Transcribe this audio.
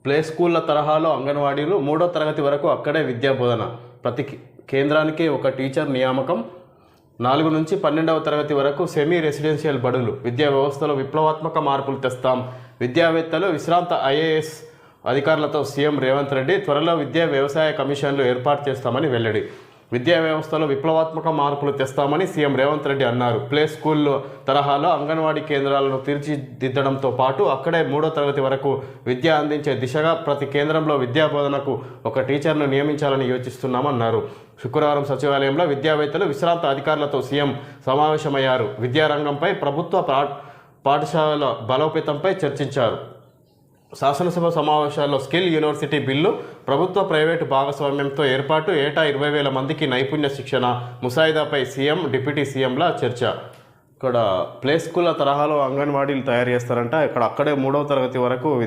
Play స్కూళ్ళ తరహాలో అంగన్వాడీలు 3వ తరగతి వరకు అక్కడే విద్యా బోధన. ప్రతి కేంద్రానికి ఒక టీచర్ నియామకం. 4 నుంచి 12వ తరగతి వరకు సెమీ రెసిడెన్షియల్ బడులు. విద్యా వ్యవస్థలో విప్లవాత్మక మార్పులు తెస్తాం. విద్యావేత్తలు, విశ్రాంత ఐఏఎస్ అధికారులతో సీఎం రేవంత్ రెడ్డి. త్వరలో విద్యా వ్యవసాయ కమిషన్లు ఏర్పాటు చేస్తామని వెల్లడి. విద్యా వ్యవస్థలో విప్లవాత్మక మార్పులు తెస్తామని సీఎం రేవంత్ రెడ్డి అన్నారు. ప్లే స్కూల్లో తరహాలో అంగన్వాడీ కేంద్రాలను తీర్చిదిద్దడంతో పాటు అక్కడే 3వ తరగతి వరకు విద్య అందించే దిశగా ప్రతి కేంద్రంలో విద్యా బోధనకు ఒక టీచర్ను నియమించాలని యోచిస్తున్నామన్నారు. శుక్రవారం సచివాలయంలో విద్యావేత్తలు, విశ్రాంత అధికారులతో సీఎం సమావేశమయ్యారు. విద్యారంగంపై, ప్రభుత్వ పాఠశాలల బలోపేతంపై చర్చించారు. శాసనసభ సమావేశాల్లో స్కిల్ యూనివర్సిటీ బిల్లు, ప్రభుత్వ ప్రైవేటు భాగస్వామ్యంతో ఏర్పాటు, ఏటా 20,000 మందికి నైపుణ్య శిక్షణ ముసాయిదాపై సీఎం, డిప్యూటీ సీఎంల చర్చ. ఇక్కడ ప్లే స్కూళ్ళ తరహాలో అంగన్వాడీలు తయారు చేస్తారంట. అక్కడే 3వ తరగతి వరకు